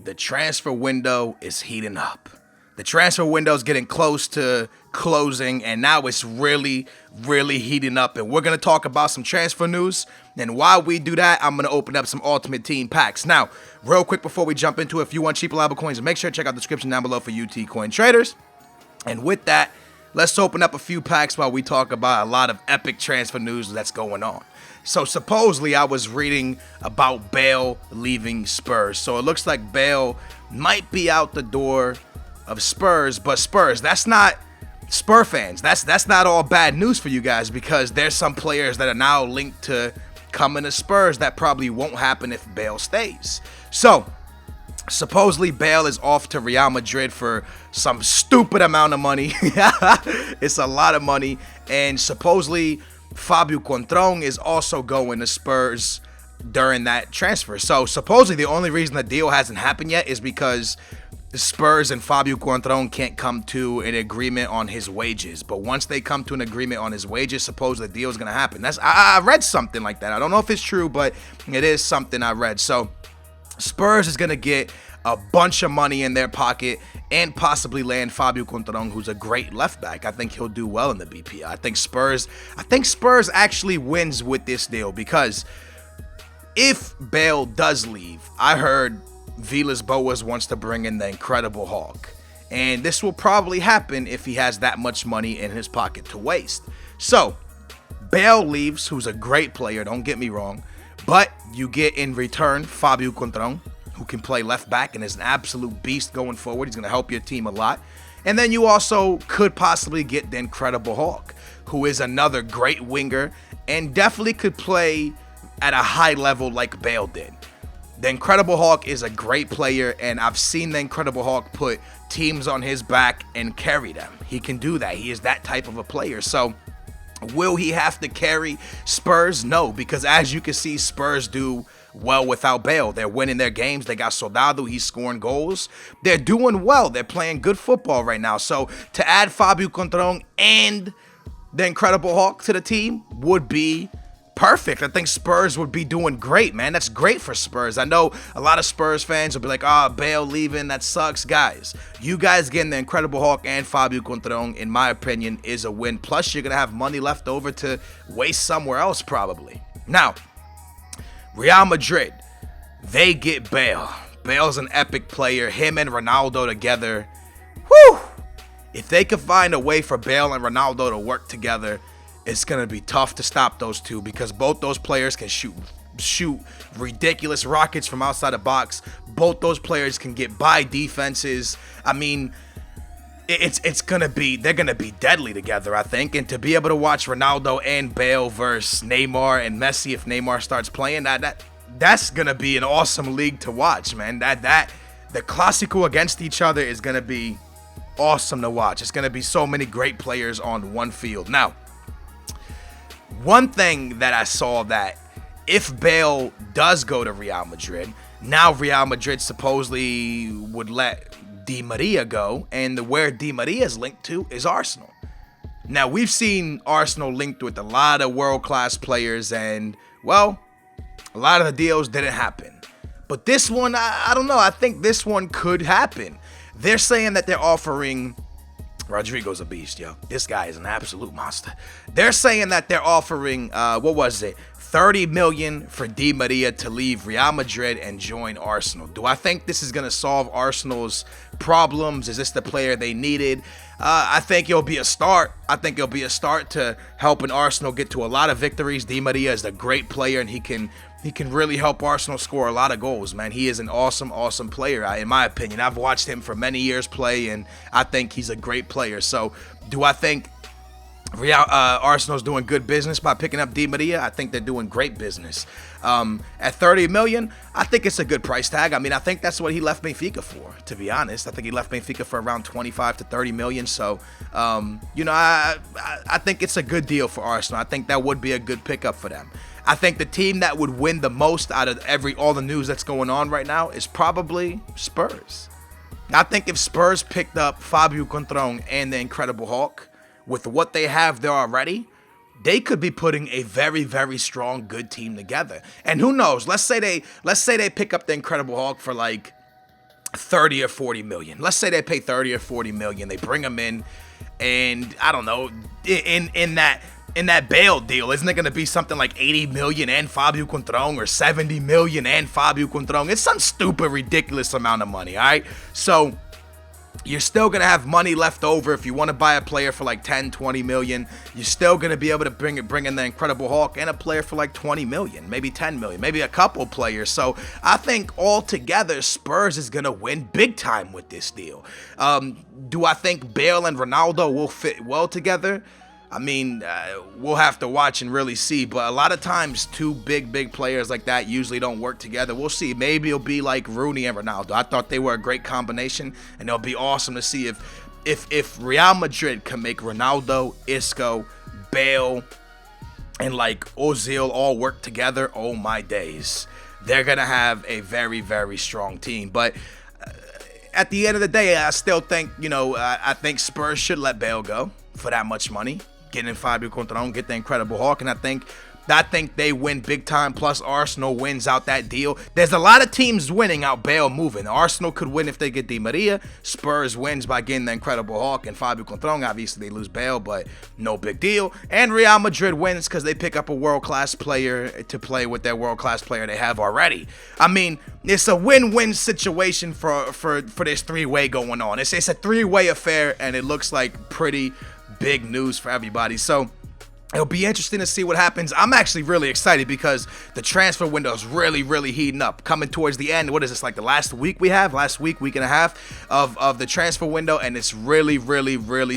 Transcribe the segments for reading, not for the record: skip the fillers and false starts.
the transfer window is heating up. The transfer window is getting close to closing, and now it's really, really heating up. And we're going to talk about some transfer news. And while we do that, I'm going to open up some Ultimate Team packs. Now, real quick before we jump into it, if you want cheap, reliable coins, make sure to check out the description down below for UT Coin Traders. And with that, let's open up a few packs while we talk about a lot of epic transfer news that's going on. So supposedly I was reading about Bale leaving Spurs. So it looks like Bale might be out the door of Spurs, but Spurs, that's not Spur fans. That's not all bad news for you guys, because there's some players that are now linked to coming to Spurs that probably won't happen if Bale stays. So supposedly Bale is off to Real Madrid for some stupid amount of money. It's a lot of money. And supposedly Fabio Contron is also going to Spurs during that transfer. So supposedly the only reason the deal hasn't happened yet is because Spurs and Fabio Contron can't come to an agreement on his wages. But once they come to an agreement on his wages, suppose the deal is going to happen. I read something like that. I don't know if it's true, but it is something I read. So Spurs is going to get a bunch of money in their pocket and possibly land Fabio Contron, who's a great left back. I think he'll do well in the BPL. I think Spurs actually wins with this deal, because if Bale does leave, I heard Villas-Boas wants to bring in the Incredible Hulk. And this will probably happen if he has that much money in his pocket to waste. So, Bale leaves, who's a great player, don't get me wrong. But you get in return Fabio Contron, who can play left back and is an absolute beast going forward. He's going to help your team a lot. And then you also could possibly get the Incredible Hulk, who is another great winger and definitely could play at a high level like Bale did. The Incredible Hulk is a great player, and I've seen the Incredible Hulk put teams on his back and carry them. He can do that. He is that type of a player. So will he have to carry Spurs? No, because as you can see, Spurs do well without Bale. They're winning their games. They got Soldado. He's scoring goals. They're doing well. They're playing good football right now. So to add Fabio Contron and the Incredible Hulk to the team would be perfect. I think Spurs would be doing great, man. That's great for Spurs. I know a lot of Spurs fans will be like, Bale leaving, that sucks. Guys, you guys getting the Incredible Hulk and Fabio Contron, in my opinion, is a win. Plus, you're going to have money left over to waste somewhere else, probably. Now, Real Madrid, they get Bale. Bale's an epic player. Him and Ronaldo together. Whew! If they could find a way for Bale and Ronaldo to work together, it's going to be tough to stop those two, because both those players can shoot ridiculous rockets from outside the box. Both those players can get by defenses. I mean, they're going to be deadly together, I think. And to be able to watch Ronaldo and Bale versus Neymar and Messi, if Neymar starts playing, that's going to be an awesome league to watch, man. The Clásico against each other is going to be awesome to watch. It's going to be so many great players on one field. Now, one thing that I saw, that if Bale does go to Real Madrid, now Real Madrid supposedly would let Di Maria go, and where Di Maria is linked to is Arsenal. Now, we've seen Arsenal linked with a lot of world-class players, and, well, a lot of the deals didn't happen. But this one, I don't know. I think this one could happen. They're saying that they're offering... Rodrigo's a beast, yo. This guy is an absolute monster. They're saying that they're offering, 30 million for Di Maria to leave Real Madrid and join Arsenal. Do I think this is going to solve Arsenal's problems? Is this the player they needed? I think it'll be a start. I think it'll be a start to helping Arsenal get to a lot of victories. Di Maria is a great player, and he can really help Arsenal score a lot of goals, man. He is an awesome player, in my opinion. I've watched him for many years play, and I think he's a great player. So, do I think Arsenal's doing good business by picking up Di Maria? I think they're doing great business. At 30 million, I think it's a good price tag. I mean, I think that's what he left Benfica for, to be honest. I think he left Benfica for around 25 to 30 million. So, I think it's a good deal for Arsenal. I think that would be a good pickup for them. I think the team that would win the most out of all the news that's going on right now is probably Spurs. I think if Spurs picked up Fabio Contron and the Incredible Hulk, with what they have there already, they could be putting a very, very strong, good team together. And who knows? Let's say they pick up the Incredible Hulk for like 30 or 40 million. Let's say they pay 30 or 40 million. They bring him in, and I don't know, in that Bale deal, isn't it going to be something like 80 million and Fabio Contron, or 70 million and Fabio Contron? It's some stupid, ridiculous amount of money, all right? So you're still going to have money left over if you want to buy a player for like 10, 20 million. You're still going to be able to bring in the Incredible Hulk and a player for like 20 million, maybe 10 million, maybe a couple players. So I think altogether Spurs is going to win big time with this deal. Do I think Bale and Ronaldo will fit well together? I mean, we'll have to watch and really see, but a lot of times two big players like that usually don't work together. We'll see. Maybe it'll be like Rooney and Ronaldo. I thought they were a great combination, and it'll be awesome to see if Real Madrid can make Ronaldo, Isco, Bale, and like Ozil all work together. Oh my days, they're gonna have a very strong team. But at the end of the day, I still think, I think Spurs should let Bale go for that much money. Get in Fabio Contron, get the Incredible Hulk, and I think they win big time. Plus Arsenal wins out that deal. There's a lot of teams winning out Bale moving. Arsenal could win if they get Di Maria. Spurs wins by getting the Incredible Hulk and Fabio Contron. Obviously they lose Bale, but no big deal. And Real Madrid wins because they pick up a world-class player to play with their world-class player they have already. I mean, it's a win-win situation for this three-way going on. It's a three-way affair, and it looks like pretty big news for everybody. So it'll be interesting to see what happens. I'm actually really excited because the transfer window is really heating up. Coming towards the end, what is this, like the last week week and a half of the transfer window, and it's really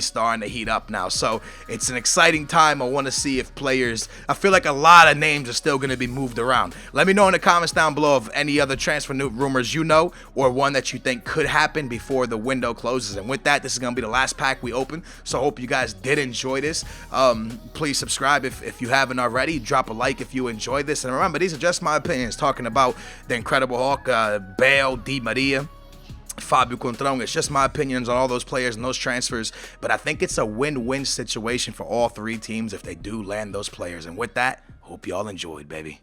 starting to heat up now. So it's an exciting time. I want to see if players, I feel like a lot of names are still going to be moved around. Let me know in the comments down below of any other transfer rumors or one that you think could happen before the window closes. And with that, this is going to be the last pack we open. So I hope you guys did enjoy this. Please subscribe if you haven't already. Drop a like if you enjoyed this. And remember, these are just my opinions talking about the Incredible Hulk, Bale, Di Maria, Fabio Contron. It's just my opinions on all those players and those transfers. But I think it's a win-win situation for all three teams if they do land those players. And with that, hope y'all enjoyed, baby.